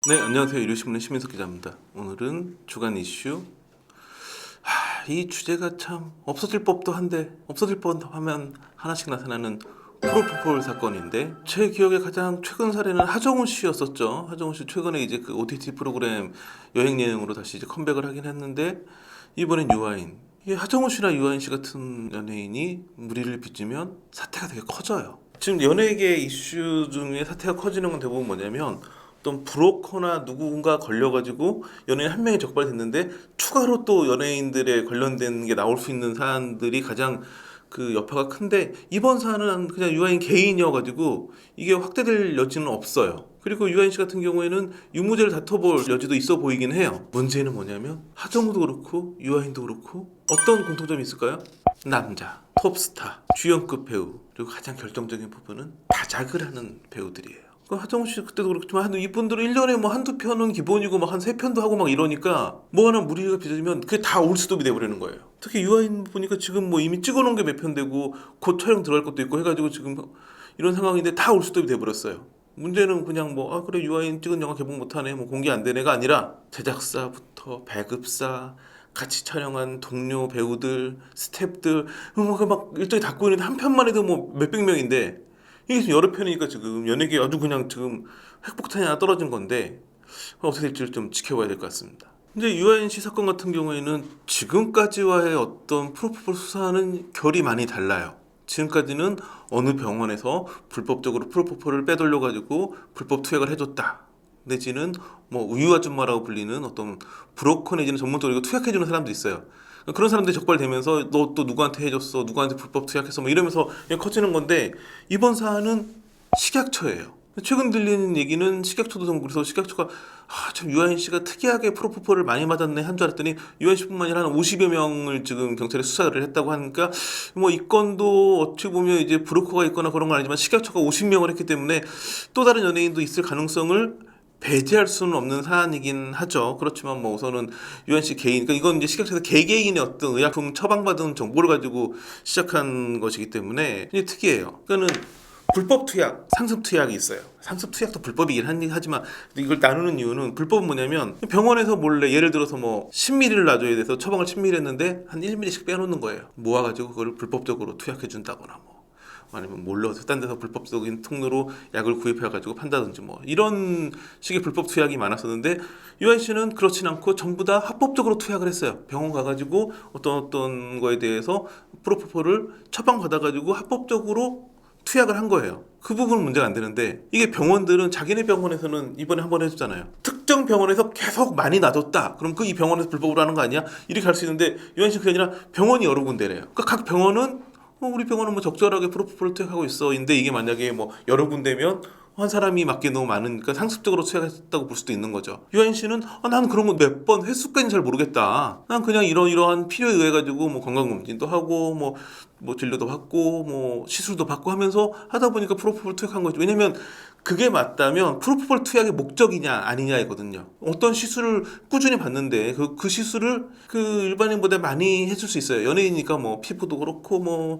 네, 안녕하세요. 일요신문의 시민석 기자입니다. 오늘은 주간 이슈. 이 주제가 참 없어질 법도 한데 없어질 법하면 하나씩 나타나는 프로포폴 사건인데, 제 기억에 가장 최근 사례는 하정우 씨였었죠. 하정우 씨 최근에 이제 그 OTT 프로그램 여행 예능으로 다시 이제 컴백을 하긴 했는데, 이번엔 유아인. 이 하정우 씨나 유아인 씨 같은 연예인이 무리를 빚으면 사태가 되게 커져요. 지금 연예계 이슈 중에 사태가 커지는 건 대부분 뭐냐면, 어떤 브로커나 누군가 걸려가지고 연예인 한 명이 적발됐는데 추가로 또 연예인들에 관련된 게 나올 수 있는 사안들이 가장 그 여파가 큰데, 이번 사안은 그냥 유아인 개인이어가지고 이게 확대될 여지는 없어요. 그리고 유아인 씨 같은 경우에는 유무죄를 다퉈볼 여지도 있어 보이긴 해요. 문제는 뭐냐면 하정우도 그렇고 유아인도 그렇고 어떤 공통점이 있을까요? 남자, 톱스타, 주연급 배우, 그리고 가장 결정적인 부분은 다작을 하는 배우들이에요. 하정우 씨 그때도 그렇지만 이분들은 1년에 뭐 한두 편은 기본이고 막 한 3편도 하고 막 이러니까 뭐 하나 무리가 빚어지면 그게 다 올스톱이 돼버리는 거예요. 특히 유아인 보니까 지금 뭐 이미 찍어놓은 게 몇 편 되고 곧 촬영 들어갈 것도 있고 해가지고 지금 이런 상황인데 다 올스톱이 돼버렸어요. 문제는 그냥 뭐 그래 유아인 찍은 영화 개봉 못하네, 뭐 공개 안 되네가 아니라 제작사부터 배급사, 같이 촬영한 동료 배우들, 스태프들 막 일정이 다 꼬이는데 한 편만 해도 뭐 몇백 명인데, 이게 지금 여러 편이니까 지금 연예계 아주 그냥 지금 핵폭탄이 하나 떨어진 건데 어떻게 될지 좀 지켜봐야 될 것 같습니다. 이제 유아인 씨 사건 같은 경우에는 지금까지와의 어떤 프로포폴 수사는 결이 많이 달라요. 지금까지는 어느 병원에서 불법적으로 프로포폴을 빼돌려 가지고 불법 투약을 해줬다, 내지는 뭐 우유 아줌마라고 불리는 어떤 브로커 내지는 전문적으로 투약해주는 사람도 있어요. 그런 사람들이 적발되면서 너 또 누구한테 해줬어, 누구한테 불법 투약했어 뭐 이러면서 커지는 건데, 이번 사안은 식약처예요. 최근 들리는 얘기는 식약처도 좀 그래서 식약처가 참 유아인 씨가 특이하게 프로포폴을 많이 맞았네 한 줄 알았더니 유아인 씨뿐만 아니라 한 50여 명을 지금 경찰에 수사를 했다고 하니까, 뭐 이 건도 어찌 보면 이제 브로커가 있거나 그런 건 아니지만 식약처가 50명을 했기 때문에 또 다른 연예인도 있을 가능성을 배제할 수는 없는 사안이긴 하죠. 그렇지만 뭐 우선은 유한 씨 개인, 그러니까 이건 이제 식약처에서 개개인의 어떤 의약품 처방받은 정보를 가지고 시작한 것이기 때문에 굉장히 특이해요. 그러니까는 불법 투약, 상습 투약이 있어요. 상습 투약도 불법이긴 하지만 이걸 나누는 이유는, 불법은 뭐냐면 병원에서 몰래 예를 들어서 뭐 10ml를 놔줘야 돼서 처방을 10ml 했는데 한 1ml씩 빼놓는 거예요. 모아가지고 그걸 불법적으로 투약해준다거나 뭐 아니면 몰라서 딴 데서 불법적인 통로로 약을 구입해가지고 판다든지 뭐 이런 식의 불법 투약이 많았었는데, 유한 씨는 그렇진 않고 전부 다 합법적으로 투약을 했어요. 병원 가가지고 어떤 거에 대해서 프로포폴을 처방받아가지고 합법적으로 투약을 한 거예요. 그 부분은 문제가 안 되는데, 이게 병원들은 자기네 병원에서는 이번에 한 번 해줬잖아요. 특정 병원에서 계속 많이 놔뒀다, 그럼 그 이 병원에서 불법으로 하는 거 아니야? 이렇게 할 수 있는데, 유한 씨 그게 아니라 병원이 여러 군데래요. 그러니까 각 병원은 우리 병원은 뭐 적절하게 프로포폴을 투약하고 있어. 근데 이게 만약에 뭐 여러 군데면 한 사람이 맞게 너무 많으니까 상습적으로 투약했다고 볼 수도 있는 거죠. 유아인 씨는 나는 그런 거 몇 번 횟수까지는 잘 모르겠다. 난 그냥 이러이러한 필요에 의해 가지고 뭐 건강검진도 하고 뭐 진료도 받고 뭐 시술도 받고 하면서 하다 보니까 프로포폴 투약한 거죠. 왜냐면 그게 맞다면 프로포폴 투약의 목적이냐 아니냐이거든요. 어떤 시술을 꾸준히 받는데 그 시술을 그 일반인보다 많이 해줄 수 있어요. 연예인이니까 뭐 피부도 그렇고 뭐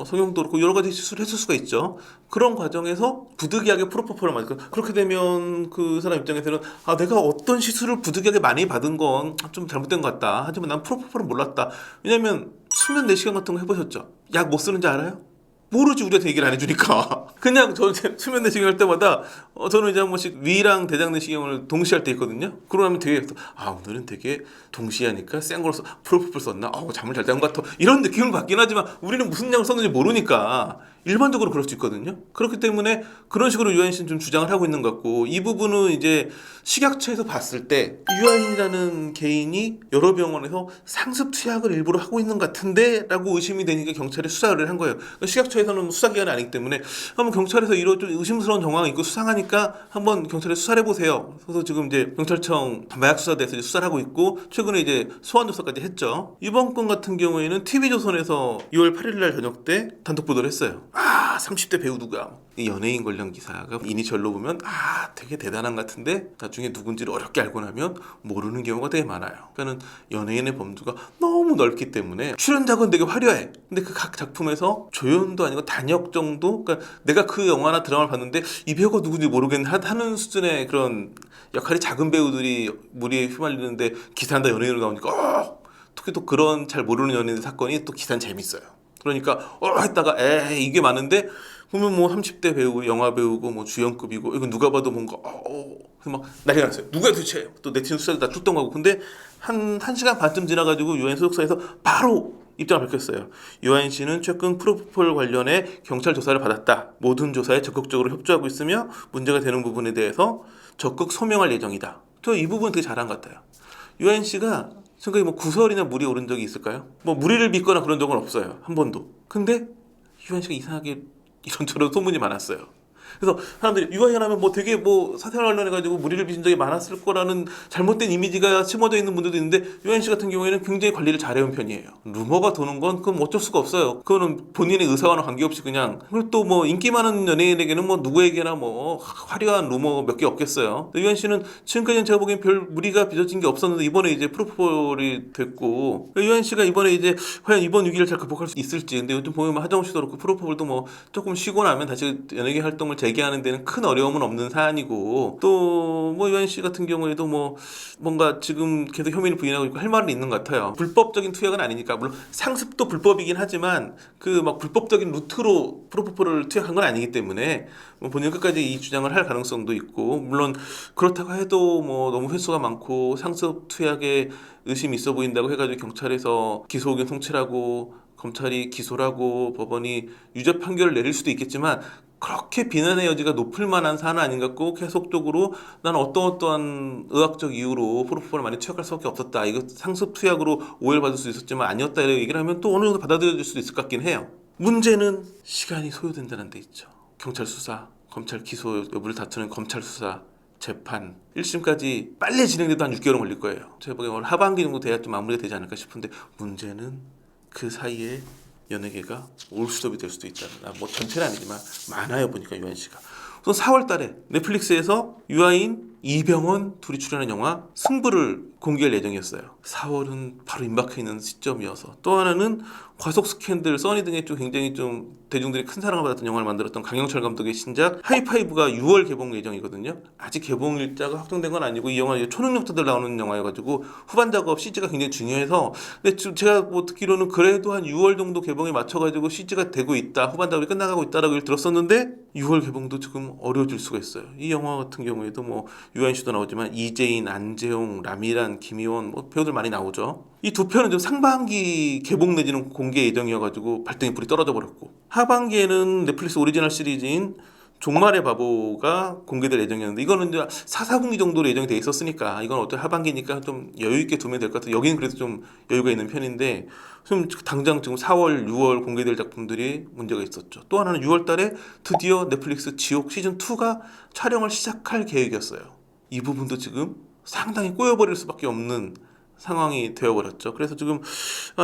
성형도 그렇고 여러 가지 시술을 해줄 수가 있죠. 그런 과정에서 부득이하게 프로포폴을 맞고, 그렇게 되면 그 사람 입장에서는 내가 어떤 시술을 부득이하게 많이 받은 건 좀 잘못된 것 같다, 하지만 난 프로포폴은 몰랐다. 왜냐면 수면 내시경 같은 거 해보셨죠? 약 뭐 쓰는지 알아요? 모르지, 우리한테 얘기를 안 해주니까. 그냥 저 수면 내시경 할 때마다 저는 이제 한 번씩 위랑 대장 내시경을 동시에 할 때 있거든요. 그러면 되게 오늘은 되게 동시에 하니까 센 걸 프로포폴 썼나? 잠을 잘 잔 것 같아, 이런 느낌을 받긴 하지만 우리는 무슨 약을 썼는지 모르니까 일반적으로 그럴 수 있거든요. 그렇기 때문에 그런 식으로 유아인 씨는 좀 주장을 하고 있는 것 같고, 이 부분은 이제 식약처에서 봤을 때 유아인이라는 개인이 여러 병원에서 상습 투약을 일부러 하고 있는 것 같은데 라고 의심이 되니까 경찰에 수사를 한 거예요. 식약처에서는 수사기관이 아니기 때문에 한번 경찰에서 이런 좀 의심스러운 정황이 있고 수상하니까 한번 경찰에 수사를 해보세요. 그래서 지금 이제 경찰청 마약수사대에서 이제 수사를 하고 있고, 최근에 이제 소환조사까지 했죠. 이번 건 같은 경우에는 TV조선에서 6월 8일 날 저녁 때 단독 보도를 했어요. 30대 배우 누구야? 이 연예인 관련 기사가 이니셜로 보면 되게 대단한 것 같은데 나중에 누군지를 어렵게 알고 나면 모르는 경우가 되게 많아요. 그러니까는 연예인의 범주가 너무 넓기 때문에 출연작은 되게 화려해. 근데 그 각 작품에서 조연도 아니고 단역 정도? 그러니까 내가 그 영화나 드라마를 봤는데 이 배우가 누군지 모르겠는 하는 수준의 그런 역할이 작은 배우들이 무리에 휘말리는데 기사는 다 연예인으로 나오니까 특히 또 그런 잘 모르는 연예인 사건이 또 기사는 재밌어요. 그러니까 했다가 이게 많은데 보면 뭐 30대 배우고 영화 배우고 뭐 주연급이고 이거 누가 봐도 뭔가 그래서 막 난리가 났어요. 누가 도대체 또 네티즌 수사도 다 출동하고 근데 한 1시간 반쯤 지나가지고 유엔 소속사에서 바로 입장을 밝혔어요. 유아인 씨는 최근 프로포폴 관련해 경찰 조사를 받았다. 모든 조사에 적극적으로 협조하고 있으며 문제가 되는 부분에 대해서 적극 소명할 예정이다. 저 이 부분 되게 잘한 것 같아요. 유아인 씨가 지금까지 뭐 구설이나 물이 오른 적이 있을까요? 뭐 무리를 빚거나 그런 적은 없어요. 한 번도. 근데 유아인 씨가 이상하게 이런저런 소문이 많았어요. 그래서 사람들이 유아인 하면 뭐 되게 뭐 사생활 관련해가지고 무리를 빚은 적이 많았을 거라는 잘못된 이미지가 심어져 있는 분들도 있는데 유아인 씨 같은 경우에는 굉장히 관리를 잘해온 편이에요. 루머가 도는 건 그건 어쩔 수가 없어요. 그거는 본인의 의사와는 관계없이 그냥 그리고 또 뭐 인기 많은 연예인에게는 뭐 누구에게나 뭐 화려한 루머 몇 개 없겠어요. 유아인 씨는 지금까지는 제가 보기엔 별 무리가 빚어진 게 없었는데 이번에 이제 프로포폴이 됐고 유아인 씨가 이번에 이제 과연 이번 위기를 잘 극복할 수 있을지 근데 요즘 보면 하정우 씨도 그렇고 프로포폴도 뭐 조금 쉬고 나면 다시 연예계 활동을 재개하는 데는 큰 어려움은 없는 사안이고 또 뭐 유한 씨 같은 경우에도 뭐 뭔가 지금 계속 혐의를 부인하고 있고 할 말은 있는 것 같아요. 불법적인 투약은 아니니까 물론 상습도 불법이긴 하지만 그 막 불법적인 루트로 프로포폴을 투약한 건 아니기 때문에 뭐 본인 끝까지 이 주장을 할 가능성도 있고 물론 그렇다고 해도 뭐 너무 횟수가 많고 상습 투약에 의심이 있어 보인다고 해가지고 경찰에서 기소 의견 송치하고 검찰이 기소를 하고 법원이 유죄 판결을 내릴 수도 있겠지만 그렇게 비난의 여지가 높을 만한 사안은 아닌 것 같고 계속적으로 나는 어떠한 의학적 이유로 프로포폴을 많이 투약할 수밖에 없었다. 이거 상습 투약으로 오해를 받을 수 있었지만 아니었다 이렇게 얘기를 하면 또 어느 정도 받아들여질 수도 있을 것 같긴 해요. 문제는 시간이 소요된다는 데 있죠. 경찰 수사, 검찰 기소 여부를 다투는 검찰 수사, 재판 1심까지 빨리 진행돼도 한 6개월은 걸릴 거예요. 제가 보기엔 하반기 정도 돼야 좀 마무리가 되지 않을까 싶은데 문제는 그 사이에 연예계가 올스톱이 될 수도 있다는 뭐 전체는 아니지만 많아요 보니까 유아인 씨가 우선 4월 달에 넷플릭스에서 유아인, 이병헌 둘이 출연한 영화 승부를 공개할 예정이었어요. 4월은 바로 임박해 있는 시점이어서 또 하나는 과속 스캔들, 써니 등의 좀 굉장히 좀 대중들이 큰 사랑을 받았던 영화를 만들었던 강영철 감독의 신작 하이파이브가 6월 개봉 예정이거든요. 아직 개봉 일자가 확정된 건 아니고 이 영화 초능력자들 나오는 영화여가지고 후반 작업 CG가 굉장히 중요해서 근데 제가 뭐 듣기로는 그래도 한 6월 정도 개봉에 맞춰가지고 CG가 되고 있다 후반 작업이 끝나가고 있다라고 얘기를 들었었는데 6월 개봉도 지금 어려워질 수가 있어요. 이 영화 같은 경우에도 뭐 유아인 씨도 나오지만 이재인, 안재홍, 라미란, 김희원 뭐 배우들 많이 나오죠. 이 두 편은 좀 상반기 개봉 내지는 공개 예정이어가지고 발등에 불이 떨어져 버렸고 하반기에는 넷플릭스 오리지널 시리즈인 종말의 바보가 공개될 예정이었는데 이거는 이제 4분기 정도로 예정이 돼 있었으니까 이건 어떤 하반기니까 좀 여유 있게 두면 될 것 같아요. 여기는 그래도 좀 여유가 있는 편인데 지금 당장 지금 4월, 6월 공개될 작품들이 문제가 있었죠. 또 하나는 6월 달에 드디어 넷플릭스 지옥 시즌 2가 촬영을 시작할 계획이었어요. 이 부분도 지금 상당히 꼬여버릴 수밖에 없는 상황이 되어버렸죠. 그래서 지금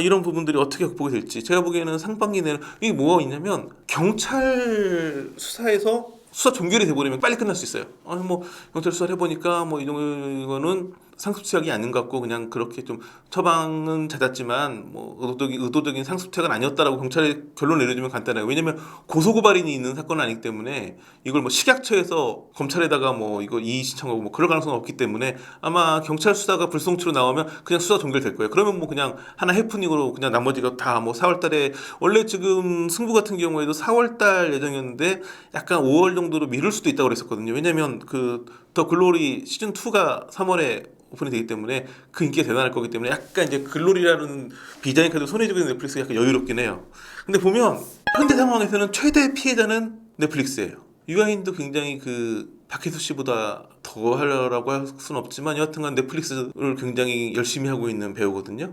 이런 부분들이 어떻게 극복이 될지 제가 보기에는 상반기 내는 이게 뭐가 있냐면 경찰 수사에서 수사 종결이 돼버리면 빨리 끝날 수 있어요. 뭐 경찰 수사를 해보니까 뭐 이거는 상습투약이 아닌 것 같고 그냥 그렇게 좀 처방은 잦았지만 뭐 의도적인 상습투약은 아니었다라고 경찰이 결론을 내려주면 간단해요. 왜냐면 고소고발인이 있는 사건은 아니기 때문에 이걸 뭐 식약처에서 검찰에다가 뭐 이거 이의 신청하고 뭐 그럴 가능성은 없기 때문에 아마 경찰 수사가 불송치로 나오면 그냥 수사 종결될 거예요. 그러면 뭐 그냥 하나 해프닝으로 그냥 나머지가 다 뭐 4월달에 원래 지금 승부 같은 경우에도 4월달 예정이었는데 약간 5월 정도로 미룰 수도 있다고 그랬었거든요. 왜냐면 그 더 글로리 시즌 2가 3월에 오픈이 되기 때문에 그 인기가 대단할 거기 때문에 약간 이제 글로리라는 비장의 카드 손에 쥐고 있는 넷플릭스가 약간 여유롭긴 해요. 근데 보면 현재 상황에서는 최대 피해자는 넷플릭스예요. 유아인도 굉장히 그 박혜수 씨보다 더 하려고 할 수는 없지만 여하튼간 넷플릭스를 굉장히 열심히 하고 있는 배우거든요.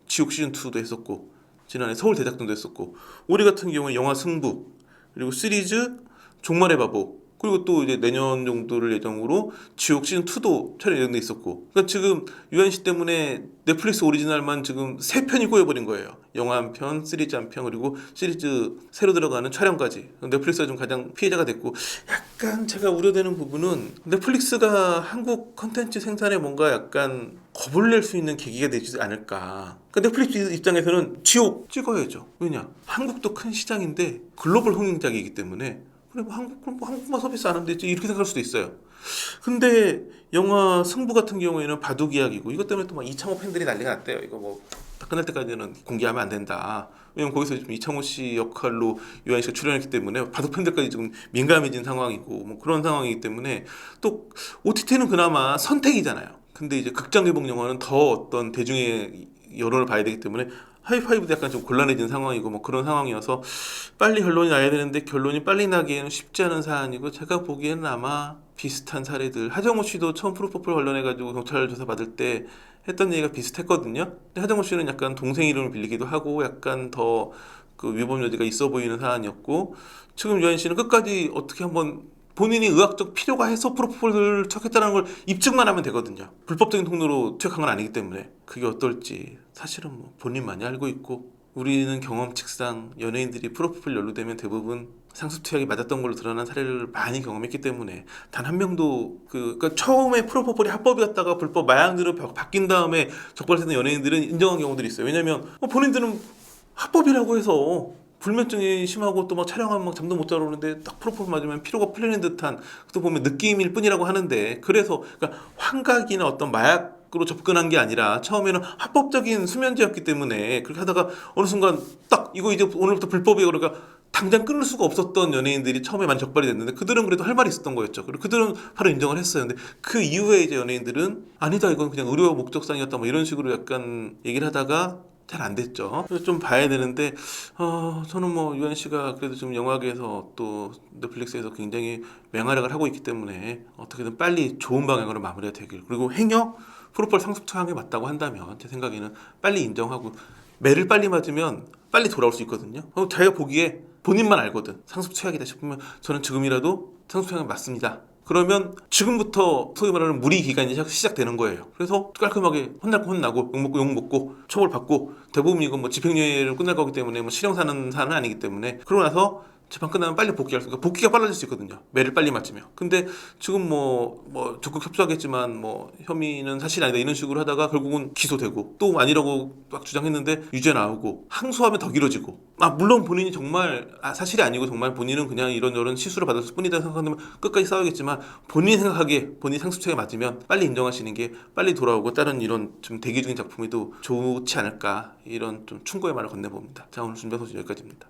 지옥 시즌 2도 했었고 지난해 서울 대작전도 했었고 올해 같은 경우에 영화 승부 그리고 시리즈 종말의 바보 그리고 또 이제 내년 정도를 예정으로 지옥 시즌 2도 촬영 예정돼 있었고, 그러니까 지금 유엔시 때문에 넷플릭스 오리지널만 지금 3편이 꼬여버린 거예요. 영화 한 편, 시리즈 한 편, 그리고 시리즈 새로 들어가는 촬영까지. 넷플릭스가 좀 가장 피해자가 됐고, 약간 제가 우려되는 부분은 넷플릭스가 한국 컨텐츠 생산에 뭔가 약간 겁을 낼 수 있는 계기가 되지 않을까. 그러니까 넷플릭스 입장에서는 지옥 찍어야죠. 왜냐? 한국도 큰 시장인데 글로벌 흥행작이기 때문에 그래 뭐 한국만 서비스 안 하면 되지 이렇게 생각할 수도 있어요. 근데 영화 승부 같은 경우에는 바둑 이야기고 이것 때문에 또 막 이창호 팬들이 난리가 났대요. 이거 뭐 다 끝날 때까지는 공개하면 안 된다. 왜냐면 거기서 지금 이창호 씨 역할로 유한 씨가 출연했기 때문에 바둑 팬들까지 지금 민감해진 상황이고 뭐 그런 상황이기 때문에 또 OTT는 그나마 선택이잖아요. 근데 이제 극장 개봉 영화는 더 어떤 대중의 여론을 봐야 되기 때문에 하이파이브도 약간 좀 곤란해진 상황이고 뭐 그런 상황이어서 빨리 결론이 나야 되는데 결론이 빨리 나기에는 쉽지 않은 사안이고, 제가 보기에는 아마 비슷한 사례들, 하정우 씨도 처음 프로포폴 관련해가지고 경찰 조사 받을 때 했던 얘기가 비슷했거든요. 근데 하정우 씨는 약간 동생 이름을 빌리기도 하고 약간 더 그 위법 여지가 있어 보이는 사안이었고, 지금 유한 씨는 끝까지 어떻게 한번 본인이 의학적 필요가 해서 프로포폴을 척했다는 걸 입증만 하면 되거든요. 불법적인 통로로 투약한 건 아니기 때문에 그게 어떨지 사실은 뭐 본인만이 알고 있고, 우리는 경험칙상 연예인들이 프로포폴 연루되면 대부분 상습투약이 맞았던 걸로 드러난 사례를 많이 경험했기 때문에 단 한 명도 그러니까 처음에 프로포폴이 합법이었다가 불법 마약으로 바뀐 다음에 적발되는 연예인들은 인정한 경우들이 있어요. 왜냐면 본인들은 합법이라고 해서 불면증이 심하고 또 막 촬영하면 막 잠도 못 자고 그러는데 딱 프로포폴 맞으면 피로가 풀리는 듯한, 또 보면 느낌일 뿐이라고 하는데, 그래서 그러니까 환각이나 어떤 마약으로 접근한 게 아니라 처음에는 합법적인 수면제였기 때문에 그렇게 하다가 어느 순간 딱 이거 이제 오늘부터 불법이에요 그러니까 당장 끊을 수가 없었던 연예인들이 처음에 많이 적발이 됐는데, 그들은 그래도 할 말이 있었던 거였죠. 그리고 그들은 바로 인정을 했어요. 근데 그 이후에 이제 연예인들은 아니다 이건 그냥 의료 목적상이었다 뭐 이런 식으로 약간 얘기를 하다가 잘 안 됐죠. 그래서 좀 봐야 되는데, 저는 뭐 유한 씨가 그래도 지금 영화계에서 또 넷플릭스에서 굉장히 맹활약을 하고 있기 때문에 어떻게든 빨리 좋은 방향으로 마무리가 되길, 그리고 행여 프로폴 상습투약이 맞다고 한다면 제 생각에는 빨리 인정하고 매를 빨리 맞으면 빨리 돌아올 수 있거든요. 자기가 보기에 본인만 알거든. 상습투약이다 싶으면 저는 지금이라도 상습투약이 맞습니다. 그러면 지금부터 소위 말하는 무리 기간이 시작되는 거예요. 그래서 깔끔하게 혼날 거 혼나고 욕 먹고 처벌받고, 대부분 이건 뭐 집행유예를 끝날 거기 때문에 뭐 실형 사는 사안은 아니기 때문에, 그러고 나서 재판 끝나면 빨리 복귀할 수, 그러니까 복귀가 빨라질 수 있거든요. 매를 빨리 맞으면. 근데 지금 뭐 적극 협조하겠지만 뭐 혐의는 사실 아니다 이런 식으로 하다가 결국은 기소되고 또 아니라고 막 주장했는데 유죄 나오고 항소하면 더 길어지고, 물론 본인이 정말 사실이 아니고 정말 본인은 그냥 이런저런 시술을 받았을 뿐이다 생각하면 끝까지 싸우겠지만, 본인이 생각하기에 본인 상습처에 맞으면 빨리 인정하시는 게 빨리 돌아오고 다른 이런 좀 대기 중인 작품에도 좋지 않을까, 이런 좀 충고의 말을 건네봅니다. 자, 오늘 준비한 소식 여기까지입니다.